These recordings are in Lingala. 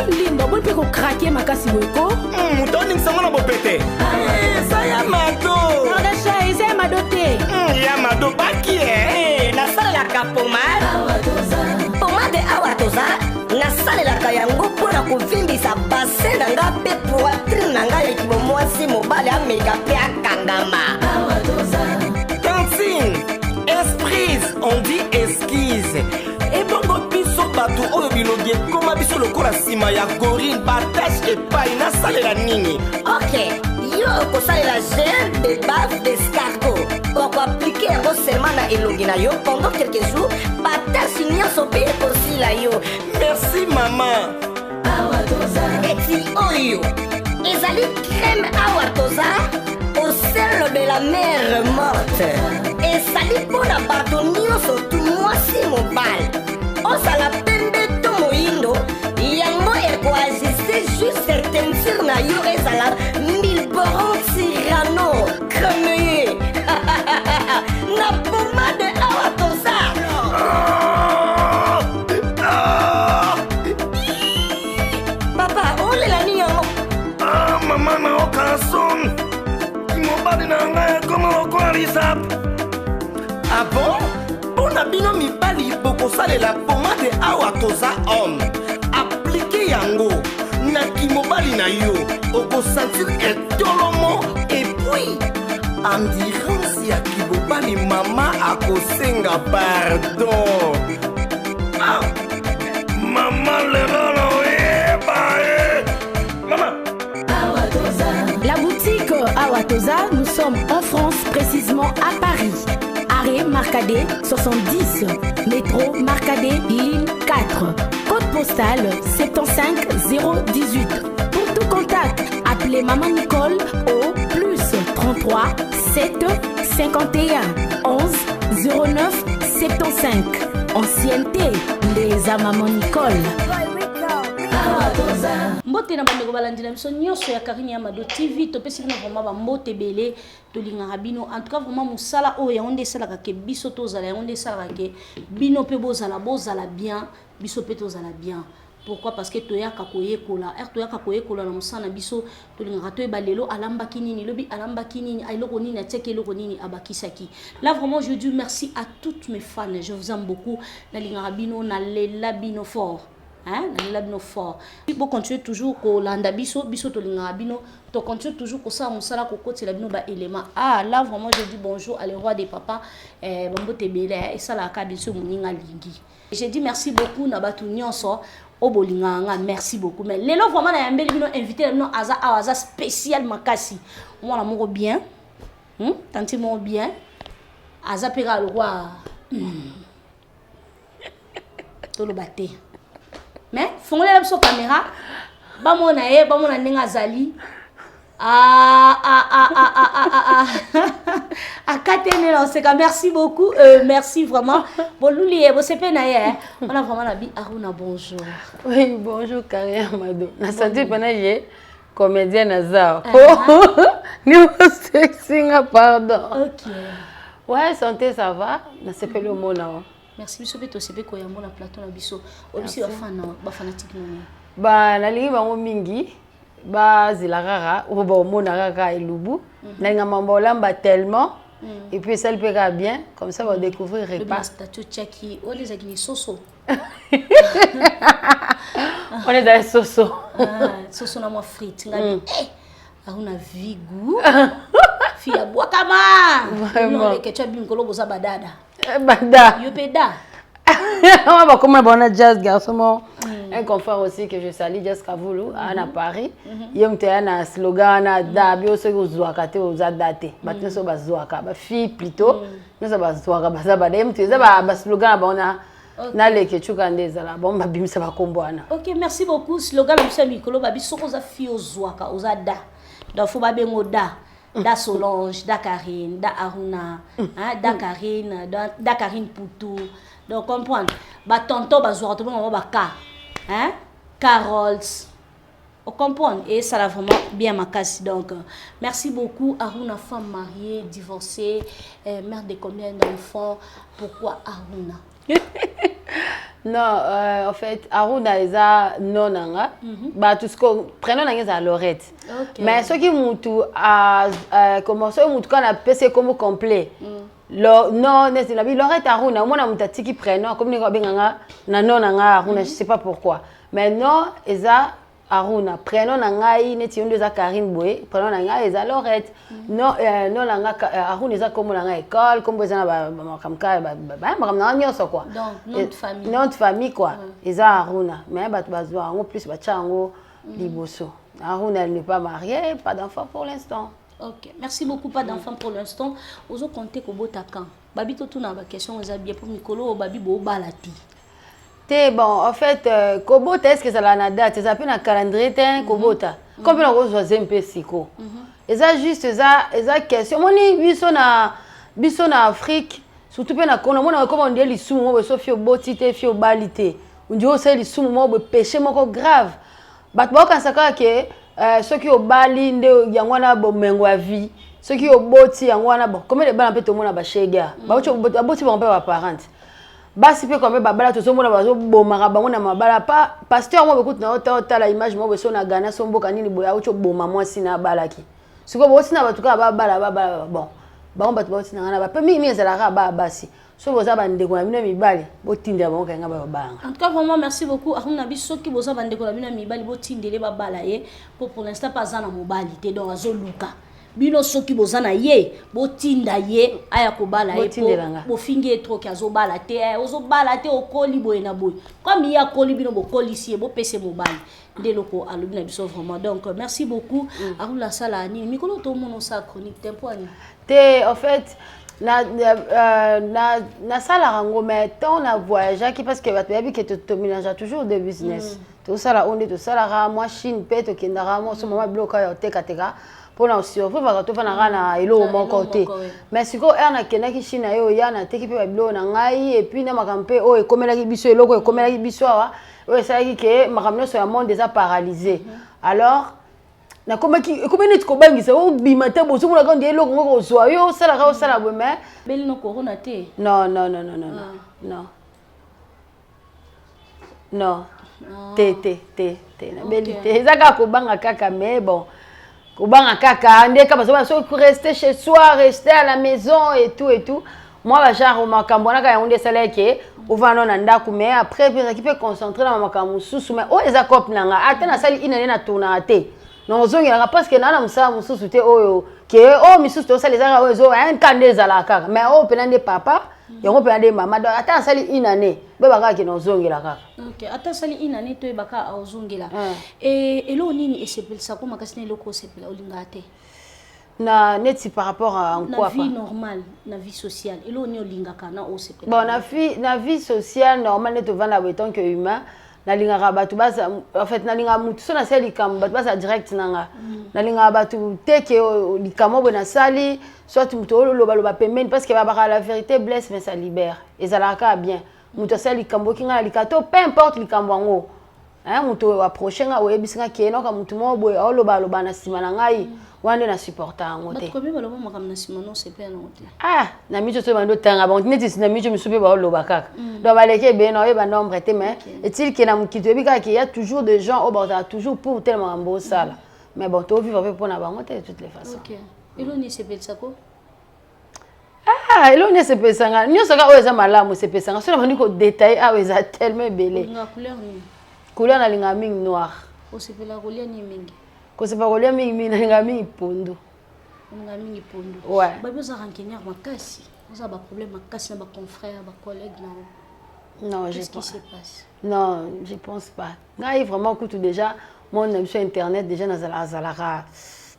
Limba, bon peut craquer ma casse boyko. Mutoni msangona bopete. Ça ya mado. Nodasha ise madote. Ya mado baki na sala la kapomade. Pomade awatoza. Na sala la kayango pona kuvimbisa bassin nanga pe poitrine nanga ya kibomwasi mobile ameka pe akangama. Dancing, esprise, on dit esquisse. Et bongo biso batu oyo bilogie koma biso lokola sima ya gorille partage epai na salela nini. Ok, yo okosalela gel de base d'escargot. Oko appliquer yango seulement na elongi na yo pendant quelques jours. Partage nyonso pe ekosila yo. Merci maman. Eti oyo ezali crème awatoza au sel de la mer morte. Ezali mpona bato nyonso tu mwasi mobile. Osala pembe to moyindo yango ekoajuste juste teinture na yo ezala Milboron Cyrano cremeye na pomade awatoza. Papa, olela nini yango? Maman na okason. Mobali na ngai koma lokola lisap. Ah bon? Pona bino mibali bokosalela pomade awa toza homme. Appliquez yango na kimobali na yo. Okosentir etolomo et puis endurance ya kibobali mama akosenga pardon. Ah, maman lelo maman. La boutique Awatoza, nous sommes en France, précisément à Paris. Arrêt Marcadet 70, métro Marcadet ligne 4, code postal 75018. Pour tout contact, appelez Maman Nicole au plus 33 7 51 11 09 75. Ancienneté, les à Maman Nicole. Mbote na bandeko balandila biso nyonso ya Karine Amado TV topesi bino vraiment ba mbote belé tolingaka bino en tout cas vraiment musala oyo ya onde salaka ke biso tozala ya onde salaka ke bino pe bozala bien biso pe tozala bien. Pourquoi? Parce que toyaka koyekola toyaka koyekola na musana biso tolingaka toyeba lelo alambaki nini lobi alambaki nini eloko nini atiaki eloko nini abakisaki. Là vraiment je dis merci à toutes mes fans, je vous aime beaucoup. Nalingaka bino na lela bino fort. Hein, la bino fort. Bo continuer toujours ko landa biso to linga bino, to continuer toujours ko sa musala ko koti la bino ba élément. Ah là vraiment je dis bonjour à le roi des papas Bambo Tebele et ça la ka de ce moninga lingi. Je dis merci beaucoup na batu nyonso o bolinga nga merci beaucoup mais lelo vraiment na yambeli bino invité bino aza spécial makasi. Moi la moko bien. Tanti mo bien. Aza pera le roi. To le baté. Mais fongole la sur caméra ba mona ninga zali katene là c'est merci beaucoup merci vraiment bon luli bo sepe na ye on a vraiment la bi Aruna bonjour. Oui bonjour Karine Amado na senti pena ye comédienne azar ni sexy pardon. OK ouais santé ça va na sepe le mona. Merci biso beto sebe ko yambo na plateau na biso obisi ba fanatique noni ba nalingi bango mingi ba zilarara ou ba mona rara elubu na ngamba mbolamba tellement et puis ça le pega bien comme ça on va découvrir repas statut tchaki o les agini soso on est dans soso soso na moi frites ngabi Aruna vigu fia bwakama vraiment que tu as bien kolo boza badada bada yopeda on va comme un jazz garçon un confrère aussi que je salue Jazz Kavulu à Paris yom te na slogan na da bio se uzwaka te uzadate batne so bazwaka ba fille plutôt nous ça bazwaka bazaba dem te za ba slogan ba na leke chuka ndeza bon ba bimisa ba kombwana. OK merci beaucoup slogan na msa mikolo ba biso ko za fille uzwaka uzada donc faut ba bengo da Solange, da Karine, da Aruna, hein, da Karine, da Karine Poutou. Donc comprendre. Ba tonton ba zoa to ba ka. Hein? Carols. On comprend et ça l'a vraiment bien ma casse. Donc, merci beaucoup. Aruna, femme mariée, divorcée, mère de combien d'enfants? Pourquoi Aruna? Non, en fait, Aruna est à non, bah tout ce qu'on prenons à Lorette. Mais ce qui moutou a commencé à moutou quand on a passé comme complet. Non, n'est-ce pas? Lorette Aruna, moi on a mouté qui prennent comme nous avons non Aruna, je sais pas pourquoi. Mais non, est à Aruna, prenons nangai neti on des Karine Boé, prenons nangai et à Lorette. Non, non nanga Aruna est comme nanga école, comme vous en avez comme quoi, quoi. Donc nom de famille. Nom de famille quoi. Et à Aruna, mais bah tu vas voir en plus bah tchango liboso. Aruna elle n'est pas mariée, pas d'enfant pour l'instant. Ok, merci beaucoup, pas d'enfant pour l'instant. Ozo compter ko botakan. Babi to tuna ba question aux habillés pour Mikolo babi bo balati. Bon, en fait, Kobota, est-ce que ça a la date? Ça s'appelle un calendrier, Kobota. Comme on a reçu un peu psycho. Et ça, juste, ça question. Moi, biso na Afrique, surtout na Congo, moi, comme on dit, les sous, moi, sauf fio botité, fio balité. On dit aussi les sous, moi, péché, moi, grave. But moi, quand ça que ceux qui ont bali, il y a un bon mengo à vie. Ceux qui ont boti, il y a un bon. Comment les balles, tout le monde a bâché, gars. Bah, tu as boti, on peut pas parent. Basi pe comme babala to somona bazo bomaka bango na mabala pa pasteur mo bekut na ota la image mo beso na Ghana sombo kanini boya ucho boma mo sina balaki siko bo sina batuka babala bon bango batu bo sina na ba pe mi ezalaka ba basi so boza bande ko na bino mibali bo tindela bango kanga ba banga. En tout cas vraiment merci beaucoup akuna biso ki boza bande ko na bino mibali bo tindele ba bala ye pour l'instant pas na mobali te donc azo luka bino soki bozana ye botinda ye aya ko bala ye bo finge trop kazo bala te ozo bala te okoli boye na boye comme ya koli bino bo policier bo pese mobali ndeloko alobi na biso vraiment donc merci beaucoup arula sala ni mikolo to mono sa chronique tempo ani te en fait na sala rango mais tant on a voyagé qui parce que bato que tu mélanges toujours de business tout ça là on est tout ça là moi Chine peut to kendara moi ce moment bloqué au teka pour nous survivre parce que tu vas na elo mon côté mais si ko na kena ki Chine yo ya na teki pe blo na ngai et puis na makampe o e komela ki biso eloko e komela ki biso wa o ça qui que makamno so ya monde déjà paralysé alors na komaki net ko bangisa o bimata bozo mona quand eloko ngoko zo yo sala bo mais beli no corona te non te na beli te zaka ko banga kaka mais bon Kobanga kaka ndeka parce que rester chez soi, rester à la maison et tout. Moi ba genre makambo na ka yonde sala ke ovano na ndaku mais après puis qui peut concentrer na makambo susu mais o eza cop nanga ata na sali ina na tona te. Non zongela parce que na msa mususu te oyo ke o misusu to sala ezaka ozo un kande zala kaka mais o penande papa yango penande mama do ata na sali ina ne be baka ke no zongela kaka. Ok, ata sali inane to ebaka ozongela. Elo nini esepelisa ko makasine loko sepela olingate. Na neti par rapport à en quoi na vie normale, na vie sociale. Elo ni olingaka na o sepela. Bon, na vie sociale normale neto vana beton que humain. Na lingaka batu basa en fait na linga mutu so na sali kam batu basa direct nanga. Na linga batu teke likamo bona sali soit mutu loba pembeni parce que ba la vérité blesse mais ça libère. Et ça la ka bien. Mutu sali kambo kinga likato peu importe likambo ngo mutu approcher nga oyebisinga keno ka mutu mo boye oloba na sima na ngai wande na supporta ngo te batko be baloba makam na sima no sepe na ngote na mijo so bando tanga bon neti na mijo misupe ba oloba kaka do baleke be no yeba nombre te mais est-il que na mukito ebika qu'il y a toujours des gens au bord toujours pour tellement mbo sala mais bon to vivre pour na bango te de toutes les façons. OK elo ni sepe sako elo ne sepesanga nyoso ka oza malamu sepesanga so na bandi ko détail aweza tellement belé nga couleur ni couleur na linga mingi noir o sepela couleur ni mingi ko sepa couleur mingi na linga mingi pondu ouais ba za rancunier makasi oza ba problème makasi na ba confrères ba collègues na non qu'est-ce qui se passe non je pense pas ngai vraiment que tout déjà mon sur internet déjà na zalara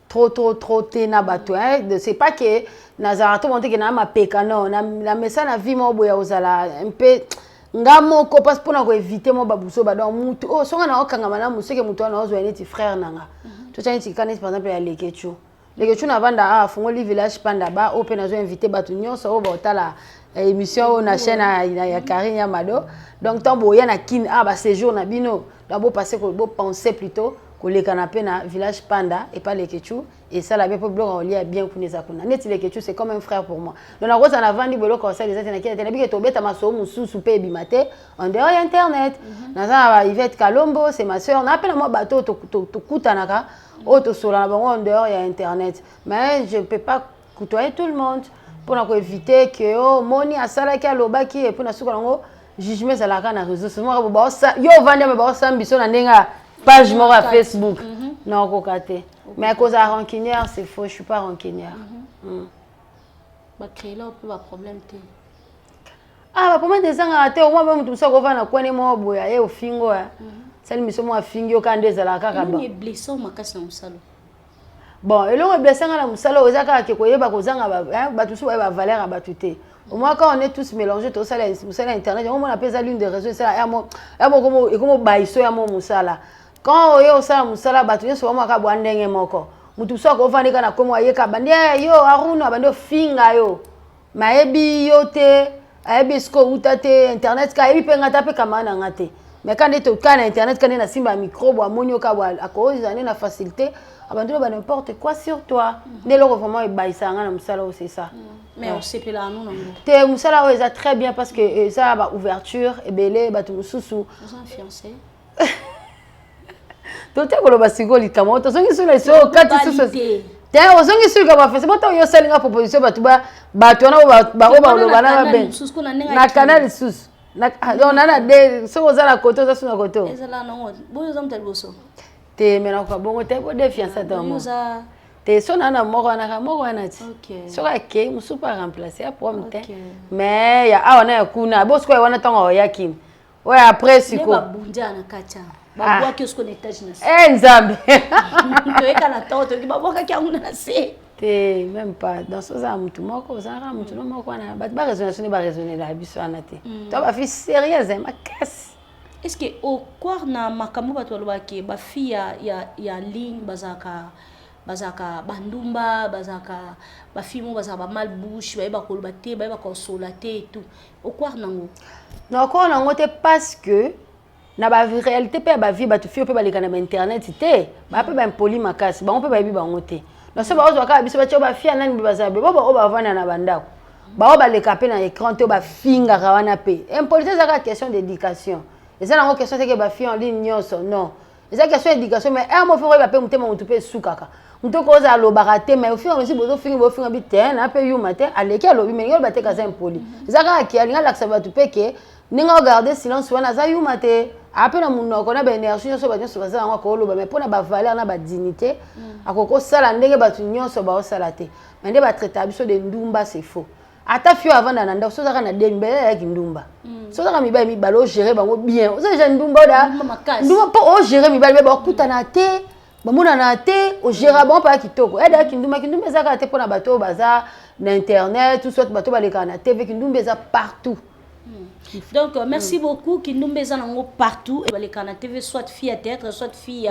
trop tena bato c'est pas que nazara to monte que na mapeka non na message na vie mo boya ozala un peu ngamo ko passe pour na ko éviter mo babuso ba donc mutu o songa na okanga mana museke mutu na ozo neti frère nanga to tani tikane par exemple ya lekechu na banda fongoli village panda ba open na zo inviter bato nyonso o ba otala émission na chaîne ya Karine ya Mado donc tant boya na kin ba séjour na bino d'abord passer ko bo penser plutôt les canapés na village Panda et pas les Ketchou et ça la bien pour bloc on lit bien kuneza kuna net les Ketchou c'est comme un frère pour moi donc la rose en avant dit bolo comme ça les atena qui na bi to beta maso musu souper bimate en dehors internet na ça Yvette Kalombo c'est ma sœur on appelle moi bateau to kutanaka auto sur la bango en dehors il y a internet mais je peux pas côtoyer tout le monde pour éviter que oh moni asala ki aloba ki et pour na suka ngo jugement ça la kana réseaux sociaux moi ça yo vendre me ba ça biso na ndenga page mort à Facebook. Non, cocaté. Mais à cause de rancunière, c'est faux, je suis pas rancunière. Bah créer là un problème té. Ah, bah pour moi des ans à terre, moi même tout ça qu'on va na quoi moi boya et au fingo. Celle mission moi fingo quand des ala kaka ba. Il est blessé au makasi na musalo. Bon, et là on est blessé na musalo ozaka ke koyeba kozanga ba tout ça ba valeur à batuté. Au moins quand on est tous mélangés tout ça là musala internet, on appelle ça l'une des réseaux ça ya mo comme baiso ya mo musala. Quand on ça musala batuté so mo ka bwandenge moko. Mutu so ko vandi kana komo ayeka bandi yo Aruna bandi finga yo. Maebi yo te ayebi sko utate internet ka yebi penga tape kamana ngate. Mais quand tu as internet quand na simba micro bo amonio ka bo à cause na facilité abandonner ba n'importe quoi sur toi. Dès lors vraiment e baisanga na musala c'est ça. Mais on sait là nous non. Te musala o ça très bien parce que ça ba ouverture et belé ba tout susu. Vous en fiancé. Donc tu ko ba sigoli kama to songi sula so kati susu. Te ozongi suka ba fese boto yo selinga proposition ba tuba ba to na ba na ben. Na canal susu. On a des choses à la côté, ça sur la côté. Et là non, bon exemple tel bosso. Te maintenant quoi bon te bon défiance à toi. Te son ana moko na ti. OK. So ka ke musu pas remplacer pour me. Mais ya a ona kuna boss quoi wana tonga yakim. Ouais après siko. Ba bunja na kacha. Ba boa que se connectage na. Nzambe. To eka na toto ki ba boa ka nguna na se. Te même pas dans ce ça mutu moko ça ra mutu no moko na ba raisonner la biso anate. To ba fi sérieuse ma casse. Est-ce que au quoi na makambo bato lobaki ba fi ya ligne bazaka bandumba bazaka ba fi mo bazaka ba malbouche ba koloba te ba konsola te et tout au quoi nango non quoi nango te parce que na ba réalité pe ba vie ba tu fi pe ba lekana ba internet te ba pe ba impoli makasi ba on pe ba bi ba ngote. Non c'est pas aux cas biso ba ba fi anani bazabe ba ba vana na bandako ba leka pe na écran te ba finga kawana pe impolitesse ça question d'éducation et ça la question c'est que ba fi en ligne nyoso non et ça question d'éducation mais un mot faut ba pe mutema mutu pe sukaka mutu ko za lo barate mais au fur et à mesure bozo finga bo finga bi te na pe yu matin aleki alobi mais ngol ba te ka ça impoli ça ka ki alinga la ça ba tu pe ke ninga garder silence wana za yu matin après na munoko na ba énergie so ba nyoso ba za ngwa ko loba mais pona ba valeur na ba dignité akoko sala ndenge batu nyonso ba osala te mais nde ba traiter biso de ndumba c'est faux ata fio avant na nda so zaka na de mbele ya kindumba so zaka miba mi balo gérer bango bien o za ndumba da ndumba po o gérer mi balo ba kutana te ba mona na te o gérer bon pa kitoko e da kindumba zaka te pona bato baza na internet tout soit bato ba leka na TV kindumba za partout. Donc merci beaucoup Kindumba zanango partout et les canaux TV soit fille à théâtre soit fille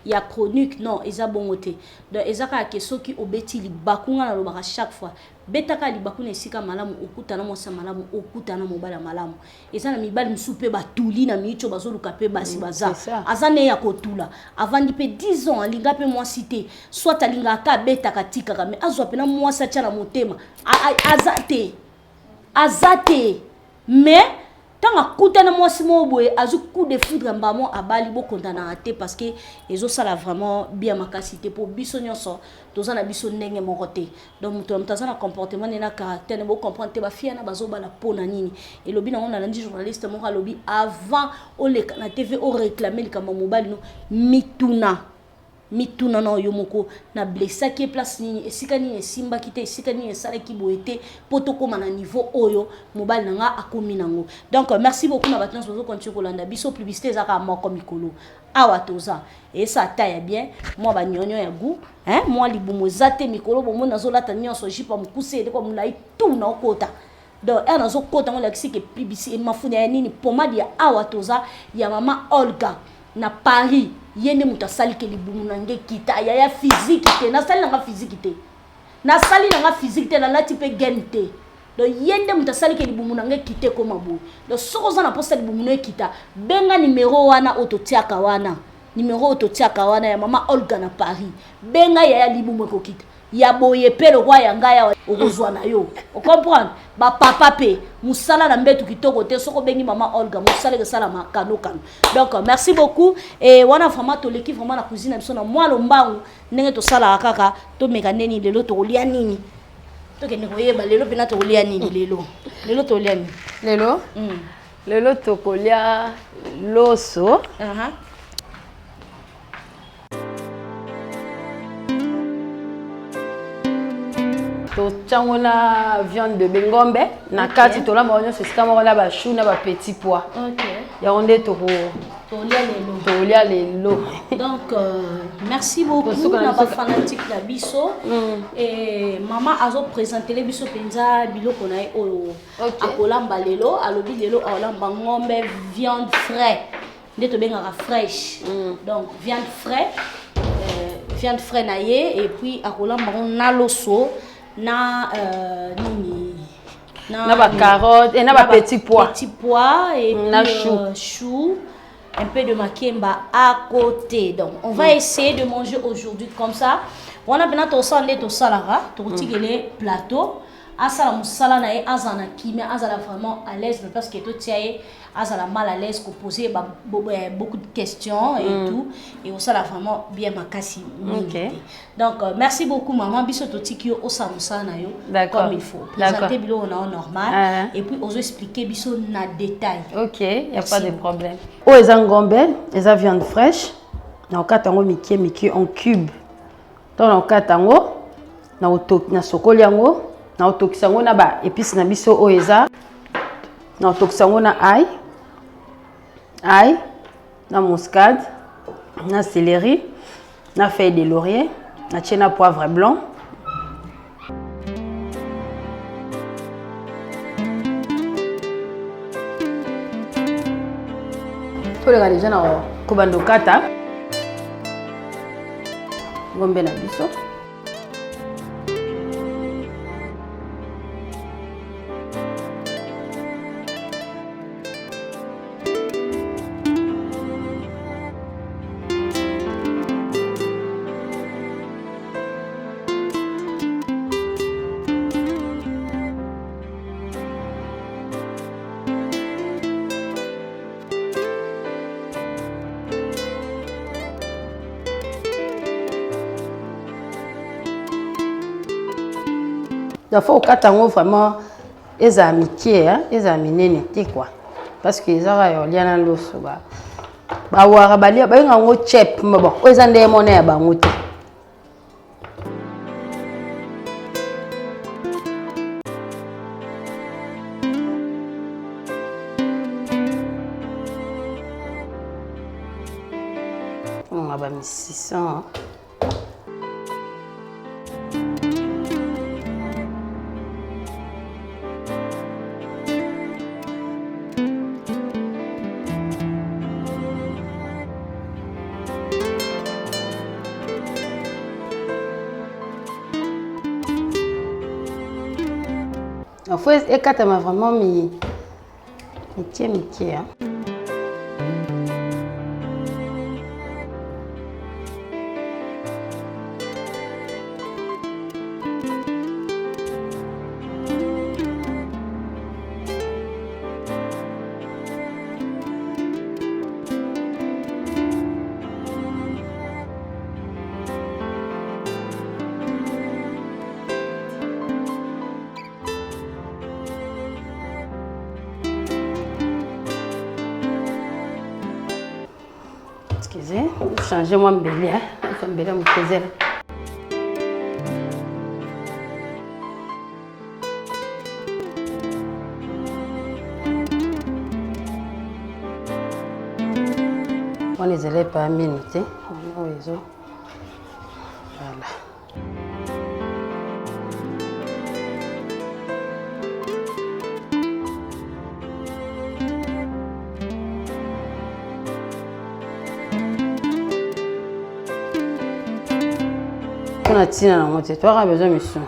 ya chronique non eza bongoté donc ezaka question qui obeti li bakunga na lobaka chaque fois betaka li bakuna esika malamu okuta na mosa malamu okuta na mobala malamu eza na mibali msupe batuli na micho bazoluka pe basi baza azane ya kotula avandi pe 10 ans alinga pe moi cité soit alinga ka betaka tikaka mais azwa pe na moi sa tia na motema azate mais tant à coûter na moi simo boye azu coup de foudre mbamo abali bo condamna até parce que ezo sala vraiment bien makasité pour biso nyonso tozana biso ndenge mokoté donc muto mtazana comportement na caractère ne bo comprendre te ba fia na bazo bala pona nini et lobi na on a lundi journaliste mo lobi avant o le na TV o réclamer le kama mobile no mituna na yomoko na blessa ki place nini esika nini simba kite esika nini sala ki boete potoko mana niveau oyo mobile nanga akomi nango donc merci beaucoup na batons bozo continuer kolanda biso publicité zaka moko mikolo awa toza et ça taille bien moi ba nyonyo ya goût hein moi libumo zate mikolo bomo nazolata nyonso jipa mukuse de comme lai tout na okota donc elle nazo kota ngo lakisi ke publicité mafuna ya nini pomade ya awa toza ya mama Olga na Paris yende muta sali ke libumu nange kita ya physique te na sali nga physique te na sali nga physique te na lati pe gente donc yende muta sali ke libumu nange kite koma bo donc soko za na posta libumu no kita benga numéro wana ototiaka wana numéro ototiaka wana ya mama Olga na Paris benga ya libumu kokita ya boye pe le roi yanga ya okozwa na yo o comprendre ba papa pe musala na mbetu kitoko te soko bengi mama Olga musala ke sala makano kano donc merci beaucoup et wana vraiment to l'équipe vraiment na cuisine biso na moi lombangu ndenge to sala kaka to meka neni lelo to lia nini to ke ndeko yeba lelo pena to lia nini lelo to lia nini lelo to kolia loso to tchangona viande de bengombe na kati to la maonyo c'est comme on a ba chou na ba petit pois. OK. Ya onde to lia lelo. Donc merci beaucoup na ba fanatique la biso et maman azo présenter les biso penza biloko na o akolamba lelo alobi lelo olamba ngombe viande frais ndeto bengaka fraîche. Donc viande frais na ye et puis akolamba na loso na ba carottes et na ba petit pois et puis chou un peu de makemba à côté. Donc on va essayer de manger aujourd'hui comme ça. On a bien to sandé to salara to tigele plateau asala musala na e azana kimi azala vraiment à l'aise parce que to tiaye azala mal à l'aise pour poser beaucoup de questions et tout et on sala vraiment bien makasi. Donc merci beaucoup maman biso to tikio osamusa na yo comme il faut présenter bilo on normal et puis ozo expliquer biso na détail. OK, il y a pas de problème. O ezangombe, eza viande fraîche na okatango miki en cube. Donc na okatango na sokoli yango na otokisango na ba épices na biso o eza na otokisango na ail na muscade na céleri na feuille de laurier na tchena poivre blanc to le déjà na kobando kata ngombe na biso il faut katango vraiment eza mikie eza minene te quoi parce que ezara yo liana loso ba wara balia ba ngo chep bon eza nde mona ya bango te on a ba 600 Il faut écarter vraiment mi hein. Excusez, changer moi mbele hein, faut mbele me poser là. On les élève pas minute, on les a. Voilà. On a tiré dans mon territoire, a besoin de mission.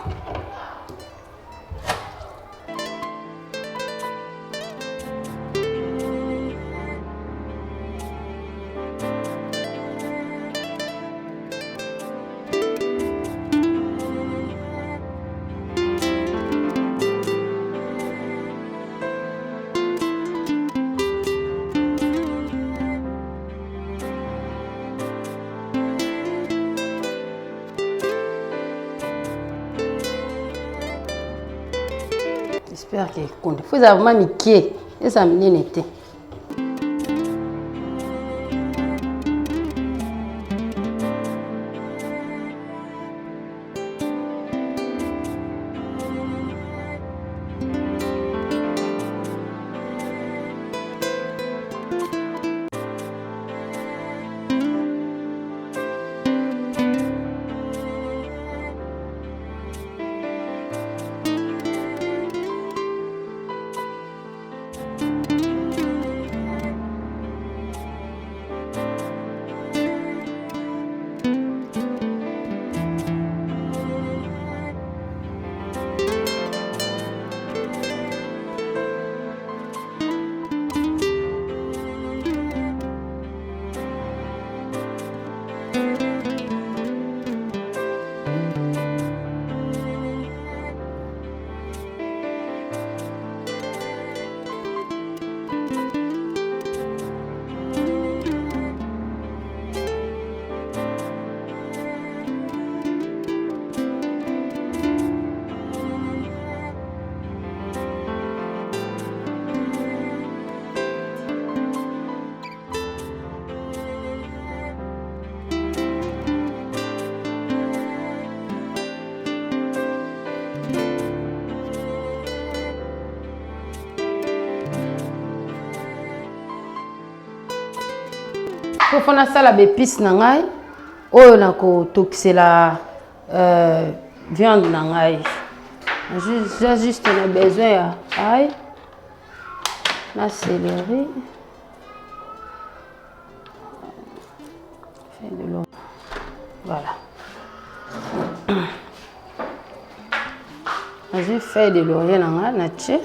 J'espère que compte. Faut avoir miqué. Et ça me n'était. Pour faire ça, la épice nangai, oh na ko toxela viande nangai. Juste on a besoin ail, la céleri, fait de l'eau. Voilà. J'ai fait de laurier nangai nache.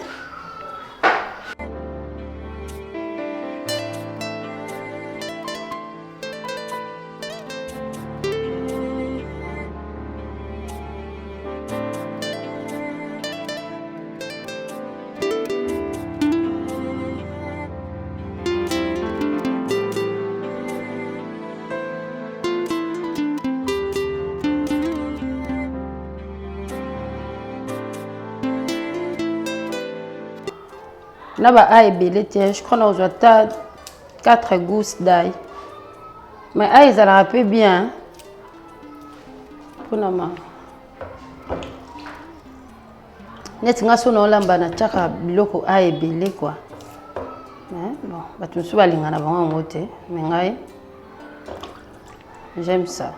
Là-bas, ail belé, je crois que nous avons 4 gousses d'ail. Mais ail, ça la peu bien. Pour nous. Net nga so na lamba na chaka biloko ail belé quoi. Bon, bah tout ça balinga na bango ngote, mais ngai j'aime ça.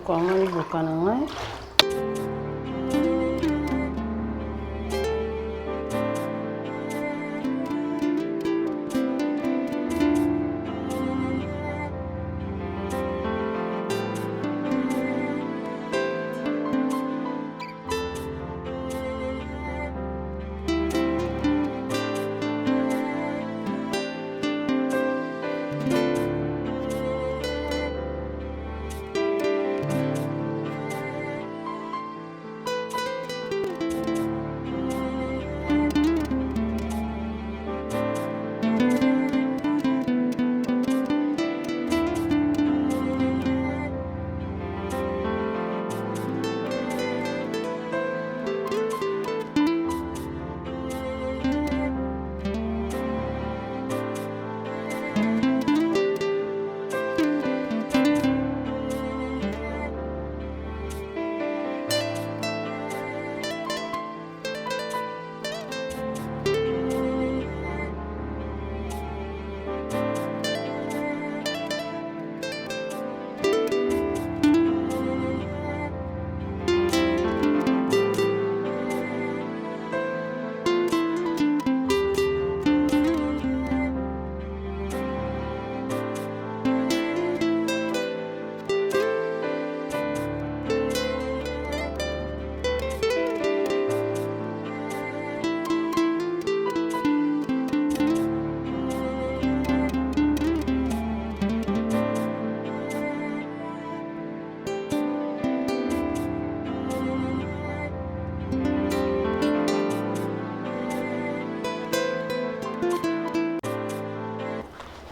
Comment il faut qu'on en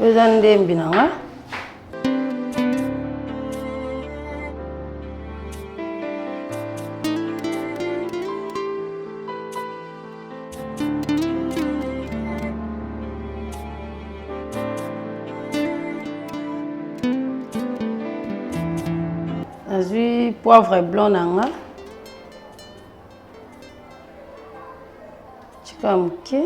Vous avez un binanga. Azui poivre blanc nanga. Chikamuke.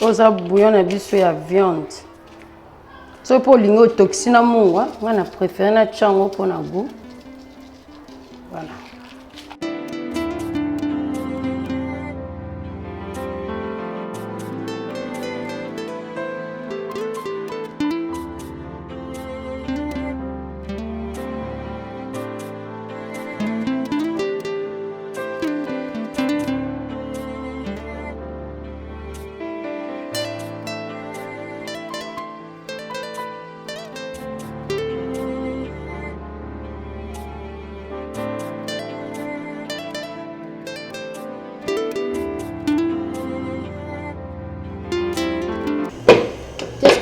Oza bouillon na biso ya viande. So pour lingo toxina munga, moi na préféré na chango pour na goût. Voilà.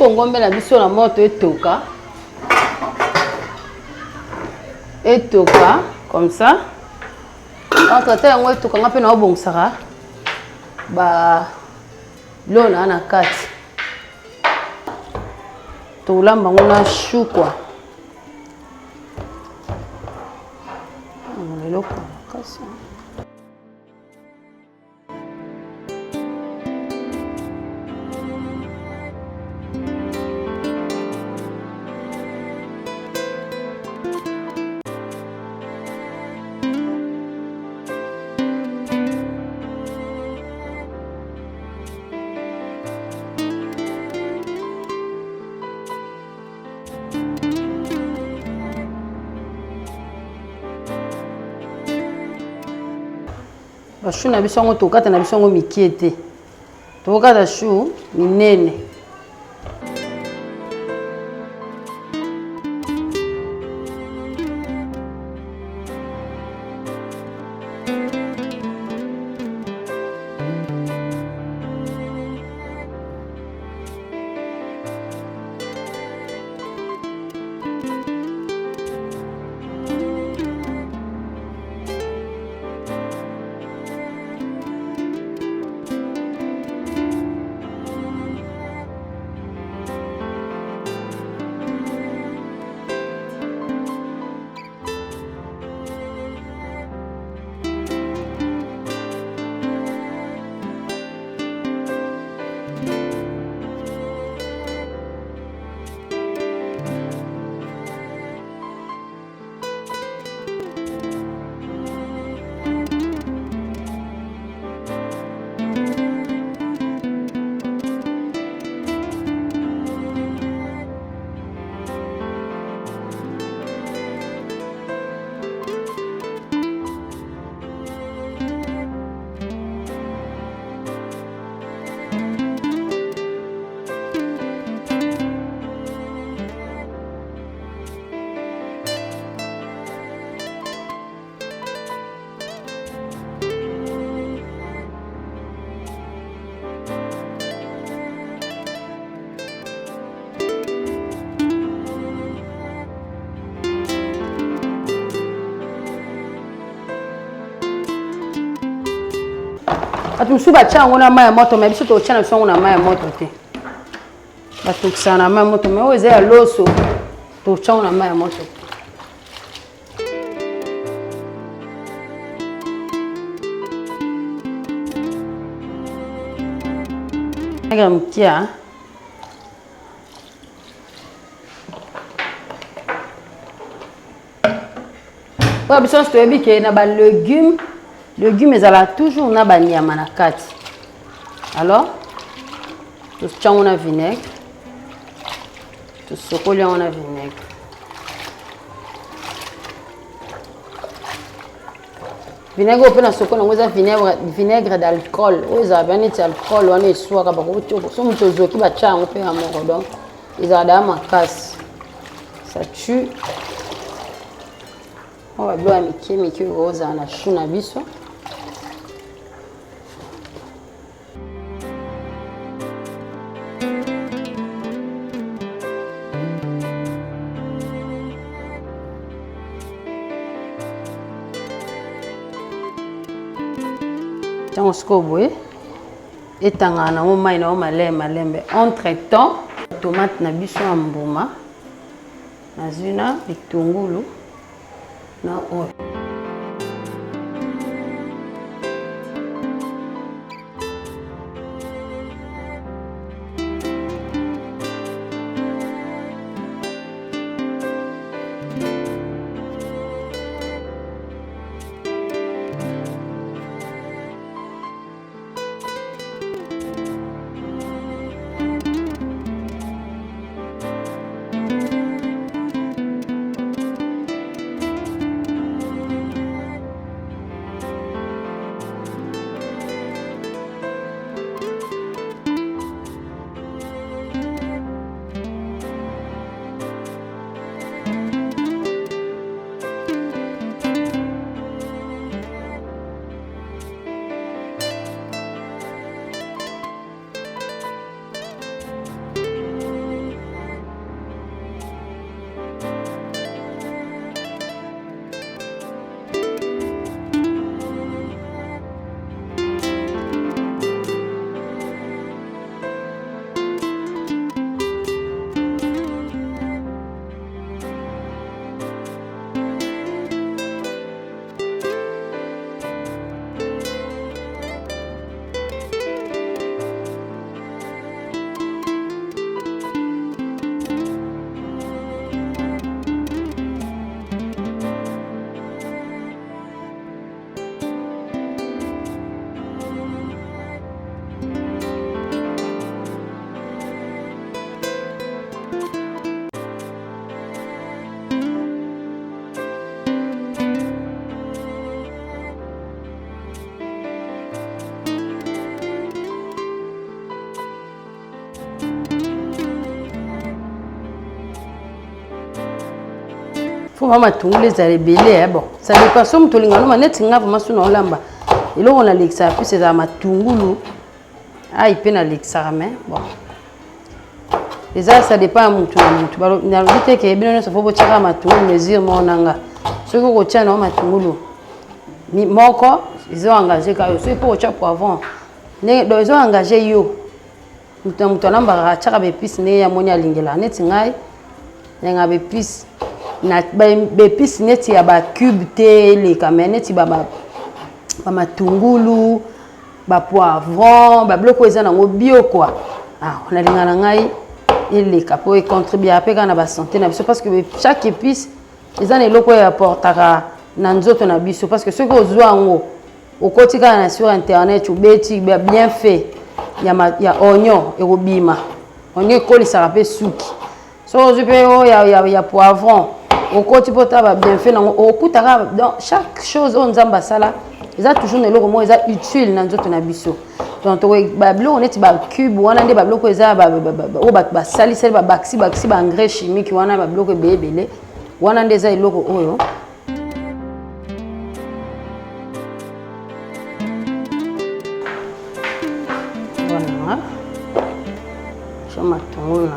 Ngombe na biso na moto etoka comme ça entre temps yango etoka nga pe na obongisaka ba lona na kati tolamba ngo na chou quoi lelo kwa kasi chou na biso ngo tokata na biso ngo mikiete tokata chou minene Atusu ba chango na maya moto mais biso to chana biso na maya moto te. Ba tukisa na maya moto mais oze ya loso to chango na maya moto. Aga mkia Pour biso to yebi ke na ba légumes ezala toujours na ba nyama na kati. Alors tu chango na vinaigre. Tu sokoli on a vinaigre. Vinaigre au na sokoli on a vinaigre d'alcool. Oza bien et alcool on est soit ka ba ko so muto zoki ba chango pe ha moko donc ezala ma casse. Ça tue. On va bloquer miki rose na chou na biso. On se couvre et tangana on mai na malembe entre temps tomate na biso mbuma na zuna bitungulu na oil. Faut vraiment tout les aller belé bon ça dépend somme to lingano maneti nga vraiment suna olamba ilo on a lexa puis c'est à matungulu ah il peut na lexa mais bon ça dépend mutu na mutu balo na lite ke bino so faut tshaka matungulu mesure monanga soko ko tshana matungulu ni moko ils ont engagé ka yo so pour tshaka poivron ne do ils ont engagé yo mutu alamba tshaka be pis ne ya moni alingela neti ngai nga be pis na bepisi neti ya ba cube te les kameneti ba matungulu ba poivron ba bloko eza nango bio quoi ah on a lingana ngai il capo et contribuer à pegar na ba santé na biso parce que chaque épice eza na eloko ya portaka na nzoto na biso parce que ce que ozwa ngo okotika na sur internet ubeti bien fait ya oignon et obima oignon ko lisaka pe suki so je peux ya poivron au côté potable bien fait au kutaka dans chaque chose on nzamba sala ils toujours ne logo mo ils utile na nzoto na biso donc ba blo on est ba cube wana nde ba bloko eza ba sali sel ba baxi ba engrais chimique wana ba bloko bebele wana nde eza iloko oyo wana chama tungulu na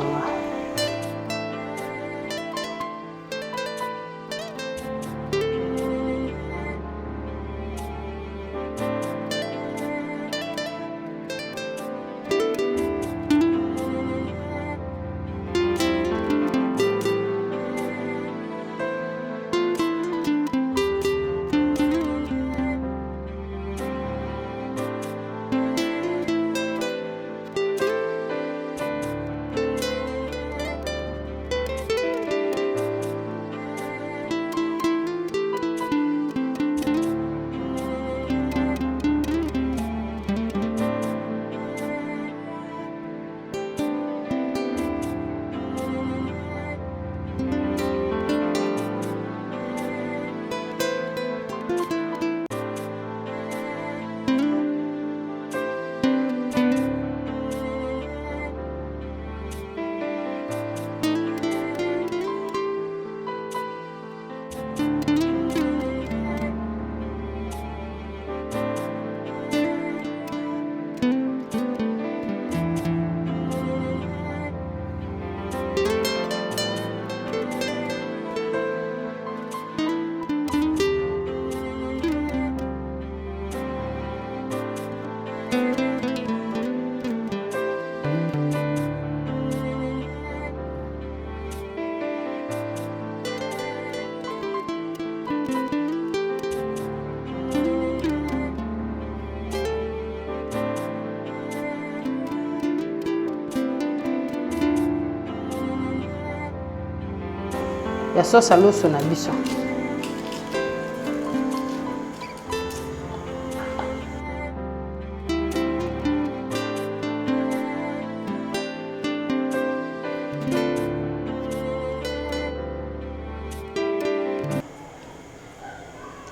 ya sauce à loso na biso.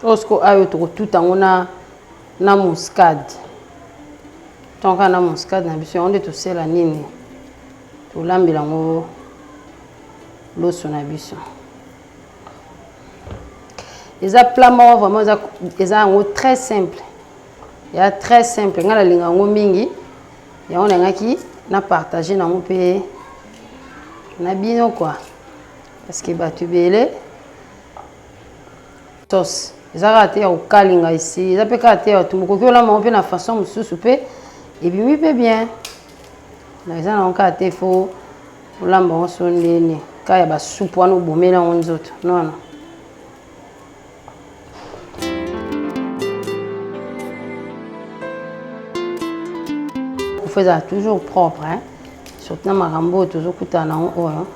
Osko ayo tout yango na muscade. Donc na muscade na biso on de to sela nini. To lambela ngo loso na biso. Eza plat moko vraiment eza ngo très simple. Ya très simple ngala linga ngo mingi. Ya on ngaki na partager na ngo pe na bino quoi. Parce que batu belé sauce eza raté au kalinga ici eza pe raté au tumoko ko la mo pe na façon mususu pe et puis oui pe bien na eza na onka te fo olamba on sondeni ka ya ba soupe wana bomela on nzoto non non. Vous faites toujours propre hein surtout na makambo toujours kutana on oyo.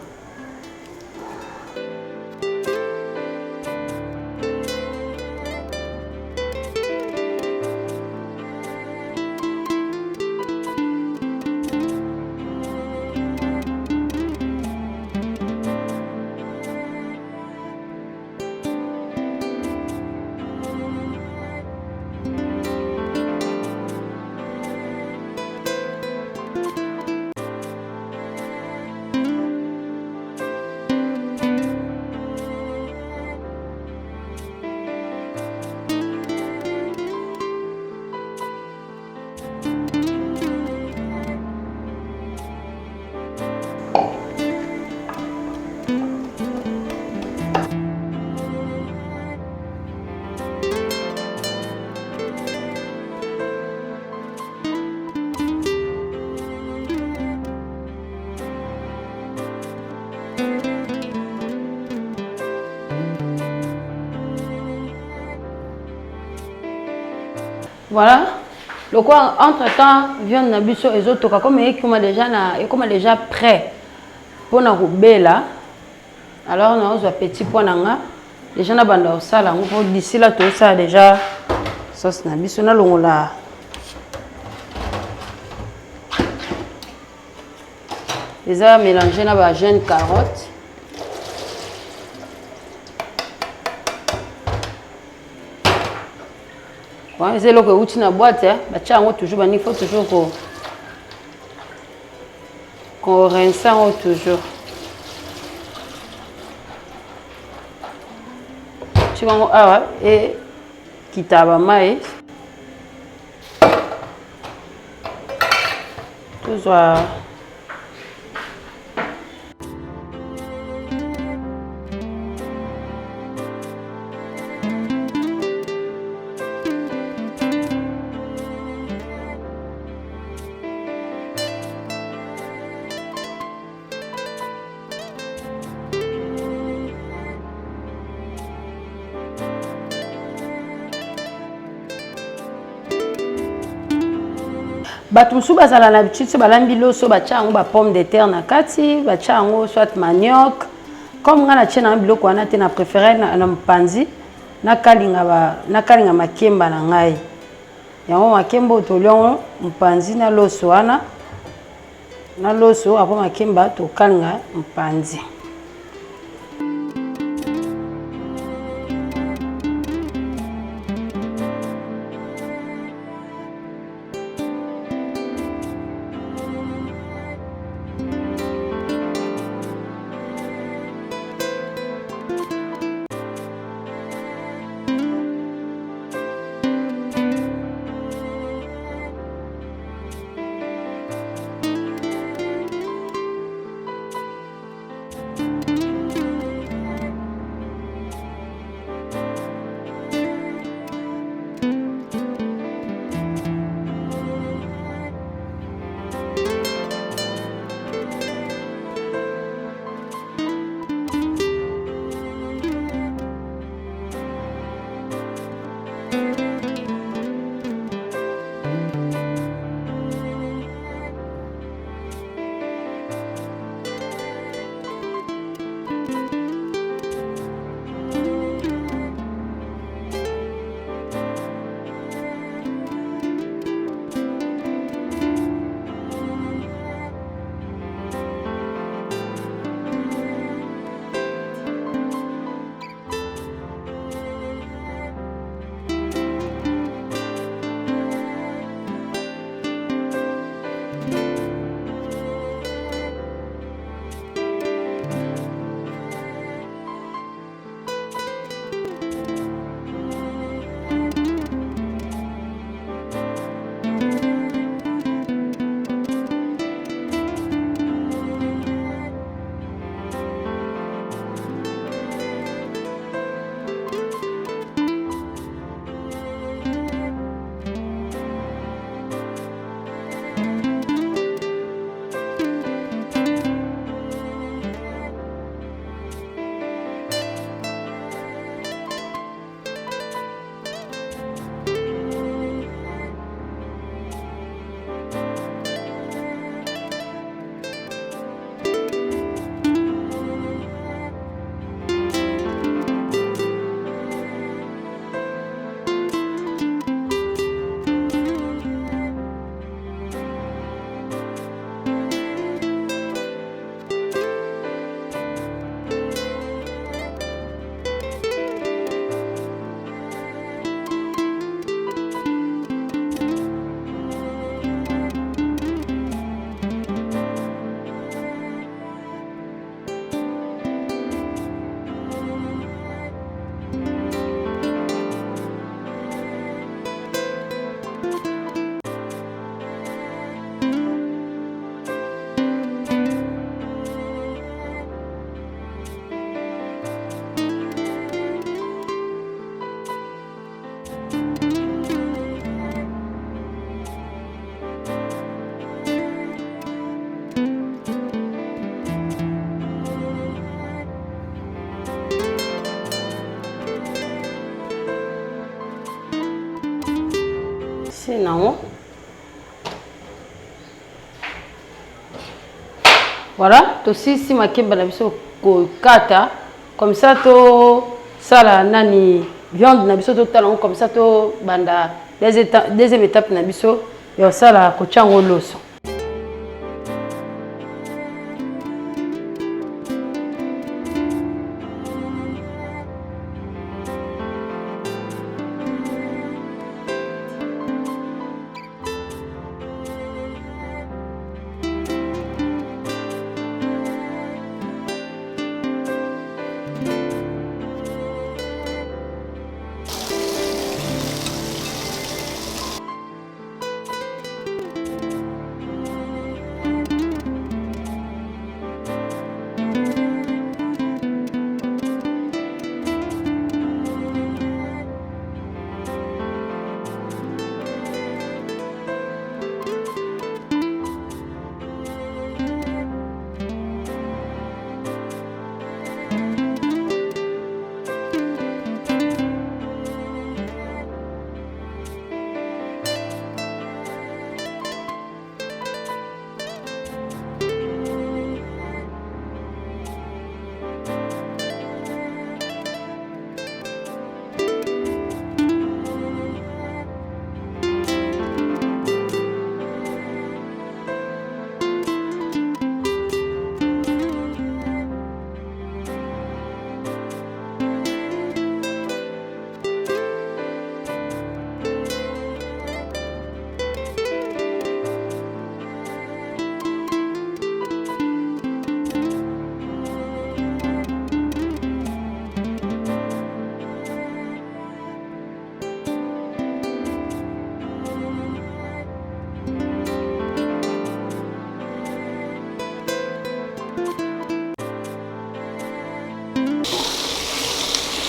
Voilà. Le quoi entre-temps viande na biso ezotoka comme déjà prêt pour na kubela. Alors on a petit point nanga déjà na banda osala ngo d'ici là tout ça déjà sauce na biso na longola. Déjà mélangé na ba jaune carotte. C'est là que vous avez une boîte, toujours, il faut toujours qu'on rince toujours. Tu vas et quitte à maïs. Toujours. Batumsu bazala na l'habitude balambi loso bacha ngo ba pomme de terre na kati bacha ngo soit manioc comme ngana tchena biloko wana te na préféré na mpanzi na kalinga makemba na ngai yango makemba otoliongo mpanzi na loso wana na loso apo makemba to kalinga mpanzi. C'est non. Voilà, aussi si ma kemba na biso ko kata comme ça to sala nani viande na biso to talon comme ça to banda deuxième étape na biso yo sala ko chango loso.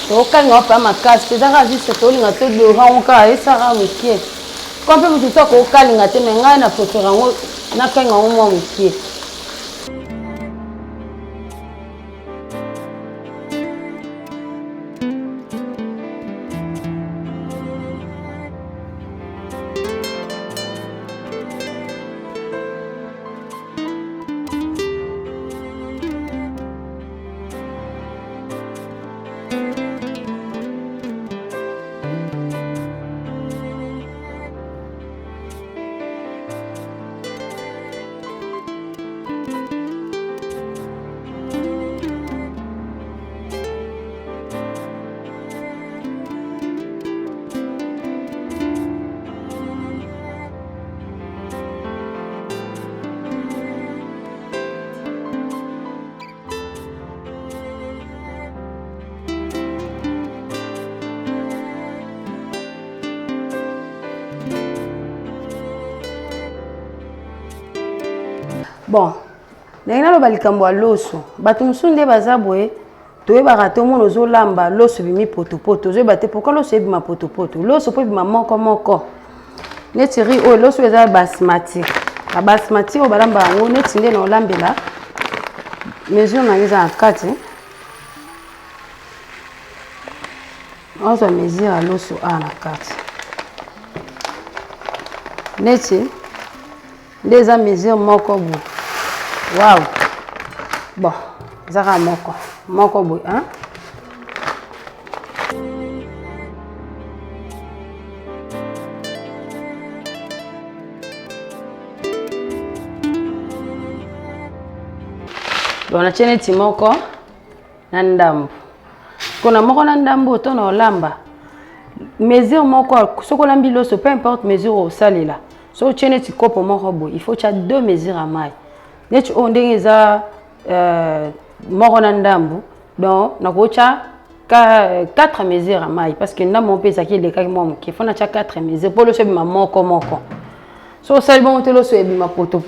Okanga pa makasi tezaka juste tolinga to dorangoka esaka mokie kwa mpe mosusu akokalinga te me ngai na préfère yango nakanga yango mwa mokie. Bon, ndenge naloba likambo ya loso bato mosusu nde baza boye toyebaka te omona ozolamba loso ebimi potopoto ozoyeba te pourkui loso ebima potopoto loso mpo ebima moko neti ri oyo loso eza basmati babasmati oyo balamba yango neti nde na olambela mesure nange eza na kati ozwa mesure ya loso a na kati neti nde eza mesure moko boye. Wow. Bon, zara moko boy, hein? Bon, on a tenu timoko nandambo. Kona moko nandambo to na olamba. Mesure moko soko lambi loso peu importe mesure au salila. So tenu tikopo moko boy, il faut tu as 2 mesures à maille. Neti on ndenge za moko na ndambu donc nakocha 4 mesures à maille parce que ndambo pesa ki lekaki mwa moke fona cha 4 mesures pour le so bima moko so sali bon telo so ebima poto.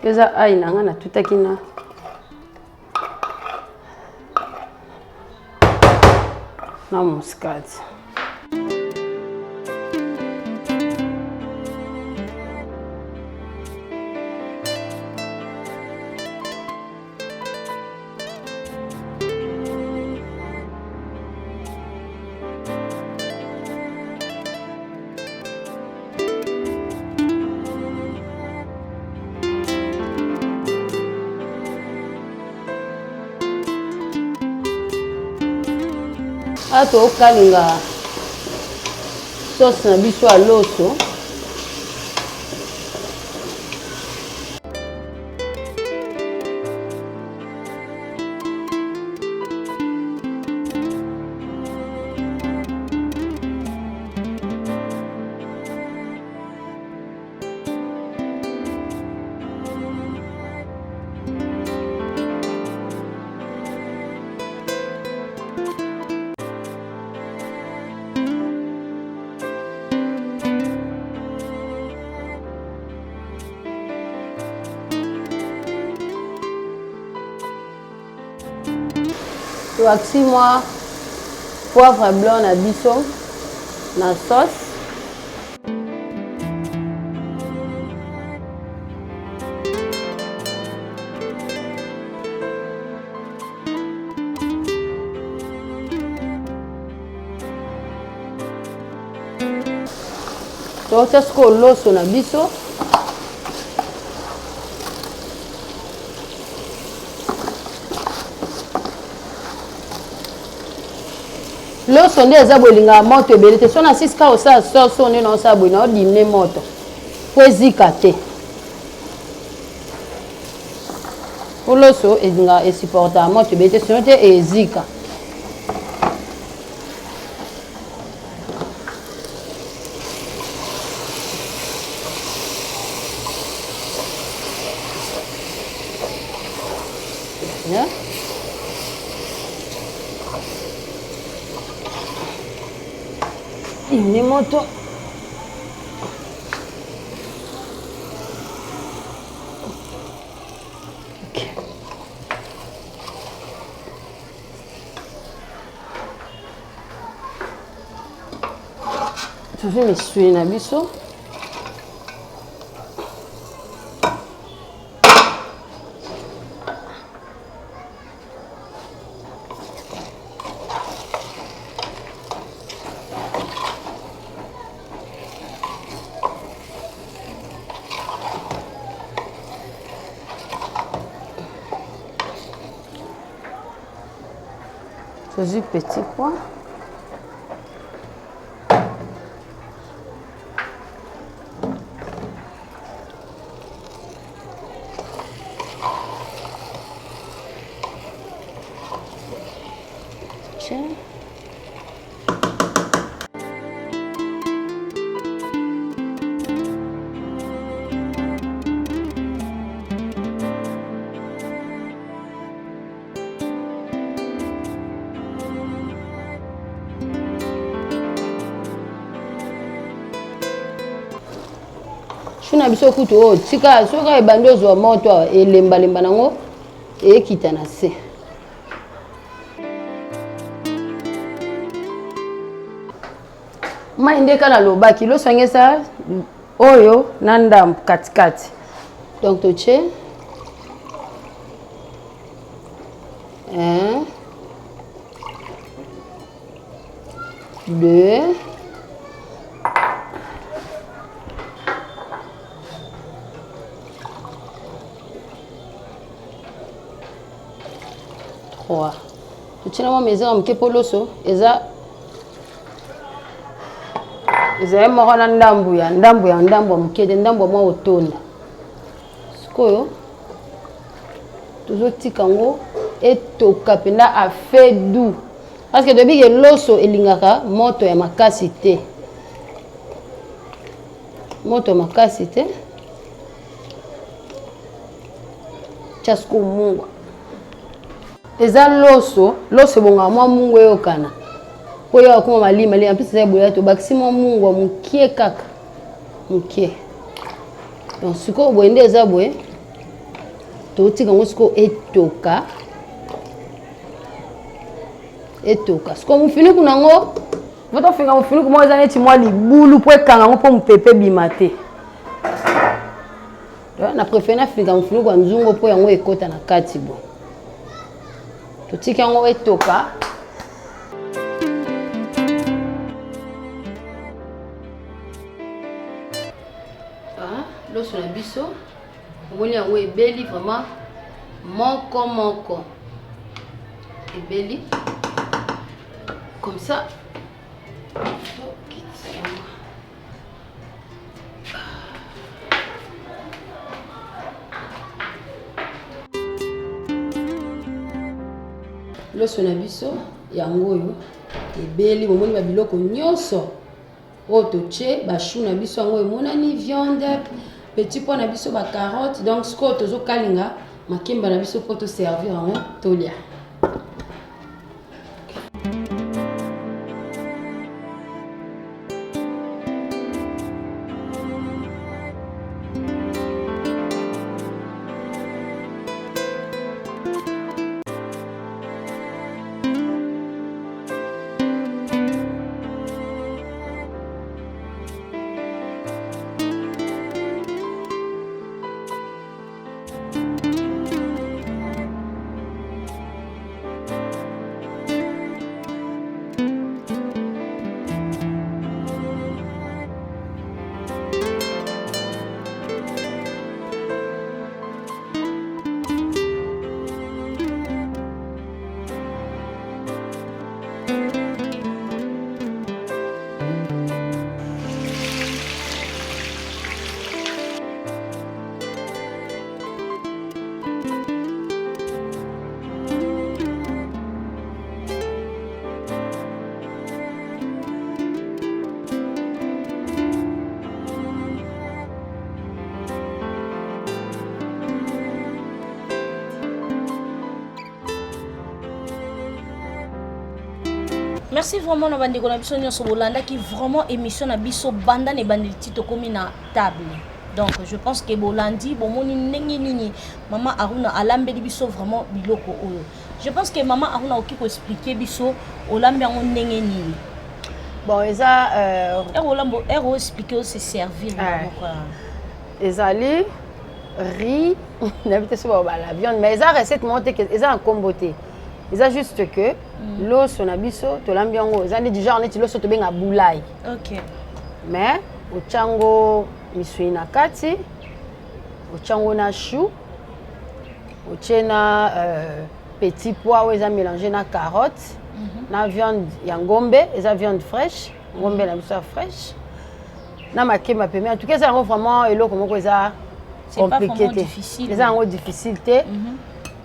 que ça aille na tout akina na muscade. Ato kalinga sauce na biso à loso. Waxi moi poivre blanc na biso na sauce. Donc c'est ce que l'osso na biso. Loso nde eza bolinga moto ebele te so na siska osala sauce nde na osala boye na odimine moto po ezika te po loso elinga esupporta moto ebele te sino te ezika. Ini moto okay. Tu fais mes suies na biso. Choisis petit pois. Tiens. Shuna biso kutu o tika soka ebando zo moto elemba lemba nango ekita na se. Ma indeka na lobaki lo sangesa oyo nanda katikati. Donc toche 1 2 3. Tu as mis un petit peu l'osso. Eza moko na ndambu ya mkede ndambu mwa otone. Sikoyo tozotika ngo etoka penda a fait doux. Parce que depuis que l'osso elingaka moto ya makasi te. Moto ya makasi te. Chasko mungu. Eza loso bonga mwa mungu yokana. Po yo akoma malima en plus eza boya to bakisi mwa mungu mukie kaka. Mukie. Donc siko boende eza boye totika ngo siko etoka siko mufiniku nango voto finga mufiniku mo eza neti mwa libulu po ekanga ngo po mupepe bima te na préféré na finga mufiniku ya nzungu po yango ekota na kati bo totika yango etoka loso na biso omoni yango ebeli vraiment moko ebeli comme ça loso na biso yango oyo ebeli bomoni babiloko nyonso oyo totie bashu na biso yango emonani viande petit pois na biso ba carotte donc sikoyo tozokalinga makemba na biso po toservir yango tolia. Merci vraiment na bandeko na biso nyonso bolanda qui vraiment émission na biso banda ne bandeli tito komi na table. Donc je pense que bolandi bomoni ndenge nini maman Aruna alambeli biso vraiment biloko oyo. Je pense que maman Aruna oki ko expliquer biso olambi yango ndenge nini. Bon eza olambo expliquer se servir quoi. Ezali riz n'habite sur la viande mais eza recette monte que eza en comboté. C'est juste que l'os on a biso to lambiango ezali du genre neti l'os to benga boulay. OK. Mais au chango misui na kati au chango na chou au chena petit pois ou eza mélangé na carotte na viande ya ngombe eza viande fraîche ngombe na biso fraîche na makemba pembe en tout cas c'est vraiment eloko moko eza compliqué difficile. Eza ngo difficulté.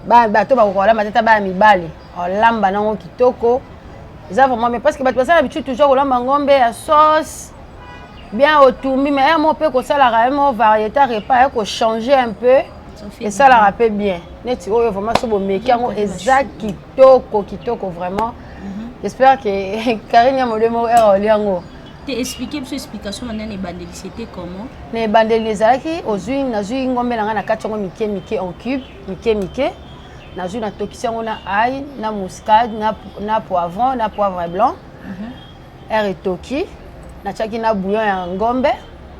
Bato bakokola matata ba mibali olamba nango kitoko eza vraiment mais parce que bato basala habitude toujours olamba ngombe ya sauce bien otumbi mais mo pe ko sala vraiment variété repas ko changer un peu et ça la rappelle bien neti oyo vraiment so bo meki yango eza kitoko vraiment j'espère que Karine ya modemo era oliango te expliquer biso explication manene bandeli c'était comment ne bandeli ezalaki ozui nazui ngombe nanga na kati yango mike en cube mike nazui na tokisi yango na ail na muscade na poivron na poivre blanc etoki natiaki na bouillon ya ngombe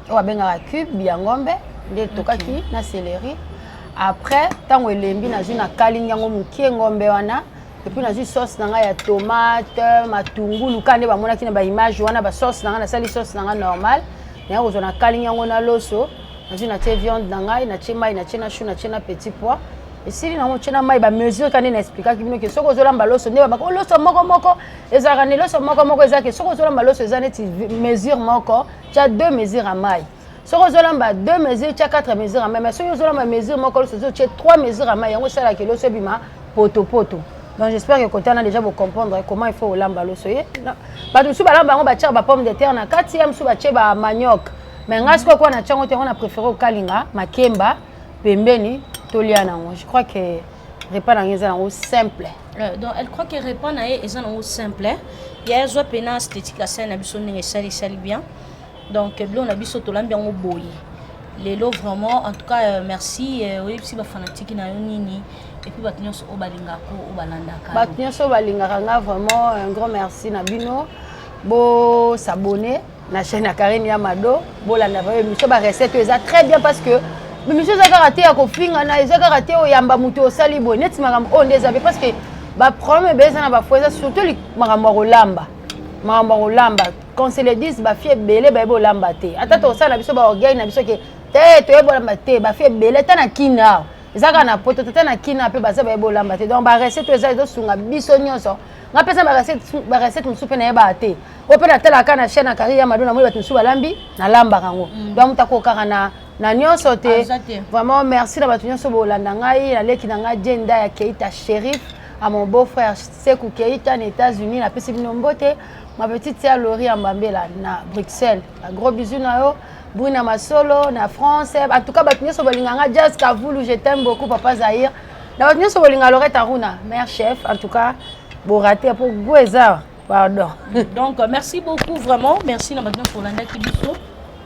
oyo babengaka cube ya ngombe nde tokaki na céleri après ntango elembi nazui na kalingi yango mokie ngombe wana epuis nazui sauce na ngai ya tomate matungulu ka nde bamonaki na baimage wana basauce na ngai nasali sauce na ngai normal naya kozwa na kalingi yango na loso nazui natie viande na ngai natie mai natie na chou natie na petit pois esili nango tie na mai bamesure ka nde na explikaki bino ke soki ozolamba loso nde babaka loso moko ezalaka ne loso moko eza ke soki ozolamba loso eza neti mesure moko tia 2 mesure ya mai soki ozolamba 2 mesure tia 4 mesure ya mai mais soki ozolamba mesure moko loso ozotie 3 mesure ya mai yango esalaka loso ebima poto. Donc j'espère que quand on a déjà vous comprendre comment il faut lamba loso ye. Ba tout ba lamba ngo ba tia ba pomme de terre na kati ya msu ba tia ba manioc. Mais ngasko kwa na chango te on a préféré au kalinga makemba pembeni tolia nango. Je crois que repas na ngeza nango simple. Donc elle croit que repas na eza nango simple. Ya zo pena esthétique la scène na biso ndenge sali bien. Donc blon na biso to lambi ngo boyi. lelo vraiment en tout cas merci oyebisi bafanatiki na yo nini et puis bato nyonso oyo balingaka oyo balandaka bato nyonso balingaka nga vraiment un grand merci na bino bo s'abonner na chaîne ya Karine Yamado bolanda ba émission ba recette eza très bien parce que émission za karaté ya kofinga na eza karaté oyamba muto osali boy neti makambo on des parce que ba problème beza na ba fois surtout li makambo rolamba quand c'est le 10 ba fie belé ba bolamba te ata to sala biso ba orgueil na biso ke te to bolamba te ba fie belé ta na kina ezaka na poto ta na kina pe ba za ba bolamba te donc ba recette eza zo sunga biso nyonso nga pesa ba recette musu pe na yeba te o pe na tela kana chaîne na Karine Yamado na mo ba musu balambi na lamba kango donc mutako kaka na nyonso te vraiment merci na batu nyonso bolanda ngai na leki na nga Jenda ya Keita Shérif à mon beau-frère Sekou Keita aux États-Unis na pesi bino mbote ma petite sœur Laurie Ambambela na Bruxelles un gros bisous na yo Bruna Masolo na France en tout cas batu nyonso bolinga nga Jazz Kavulu je t'aime beaucoup papa Zahir na batu nyonso bolinga Lorette Aruna mère chef en tout cas bon raté pour Goueza pardon donc merci beaucoup vraiment merci na batu nyonso bolanda kibiso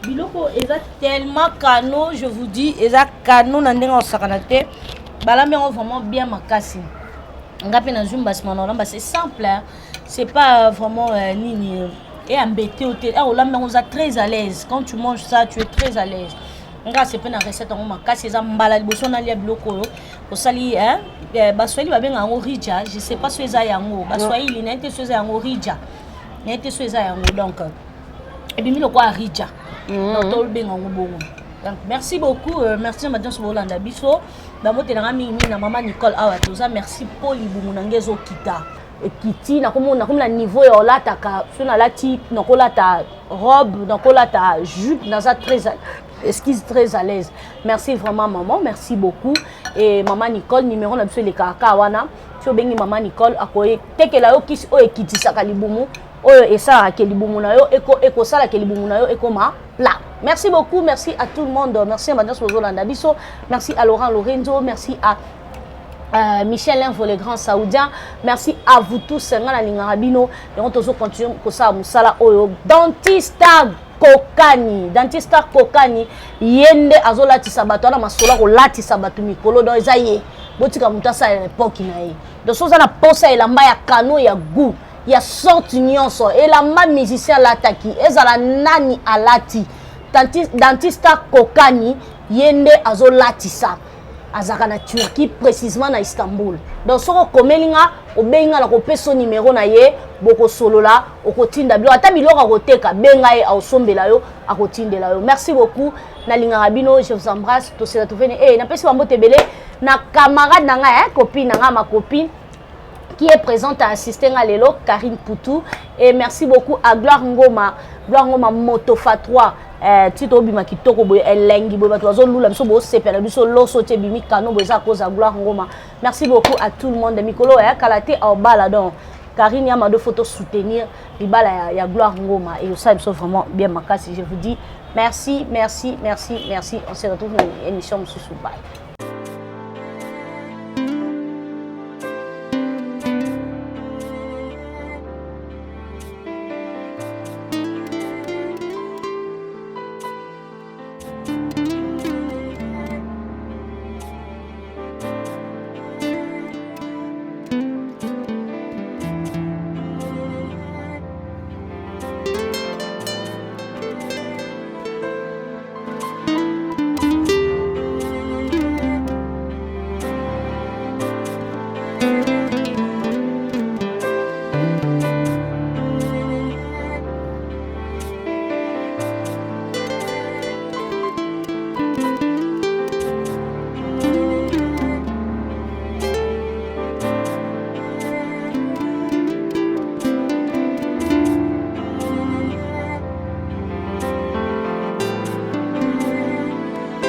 biloko eza tellement cano je vous dis eza cano na ndenge osakana te balambi yango vraiment bien makasi ngapi na zumba simanolamba c'est simple hein? C'est pas vraiment nini et embêté au thé ah olamba on est très à l'aise quand tu manges ça tu es très à l'aise nga c'est pas na recette en makasi eza mbala liboso na lia biloko osali hein baswahili babenga yango rija je sais pas so eza yango baswahili na été so eza yango rija na été so eza yango donc et bien le quoi rija donc to benga yango bongo donc merci beaucoup merci madame Sobolanda biso bamote na mingi na maman Nicole awa toza merci Paul Ibumu nangezo kita ekiti na komona comme la niveau ya olata ka sona lati na kolata robe na kolata jupe na za très esquisse très à l'aise merci vraiment maman merci beaucoup et maman Nicole numéro na biso le kaka wana so bengi maman Nicole akoye tekela yo kisi o ekiti saka libumu oyo esa ke libumu na yo eko sala ke libumu na yo ekoma plat. Merci beaucoup, merci à tout le monde, merci à Madame Sozolanda Bisso, merci à Laurent Lorenzo, merci à Michel Info, les grands saoudiens, merci à vous tous, Ngana Lingarabino, et on toujours continue comme ça, Moussala Oyo, Dentista Kokani, Yende Azola Tisabato, na Masola Rolati Sabato Mikolo, dans les aïe, Botika Moutassa à l'époque, donc ça na posa et la maya kano ya goût. Il y a sorti nyonso et la ma musicien lataki ezala nani alati dentista Kokani yende azolatisa azaka na Turquie précisément na Istanbul donc soko komelinga obenga la kopeso numéro na ye boko solola okotinda bilo ata biloko koteka benga ye osombela yo akotindela yo merci beaucoup na linga bino je vous embrasse to se retrouver na pesi bambote belé na camarade na nga copine na nga ma copine qui est présente à assister à l'élo, Karine Poutou. Et merci beaucoup à Gloire Ngoma Motofa 3. Tito Bima qui toko boy elengi boy batozo lula biso bo sepela biso loso te bimi kano boy za cause à Gloire Ngoma. Merci beaucoup à tout le monde. Mikolo kalate au bala donc Karine Yamado photo soutenir libala ya Gloire Ngoma et ça biso vraiment bien makasi je vous dis merci. On se retrouve dans une émission Monsieur Soubaï.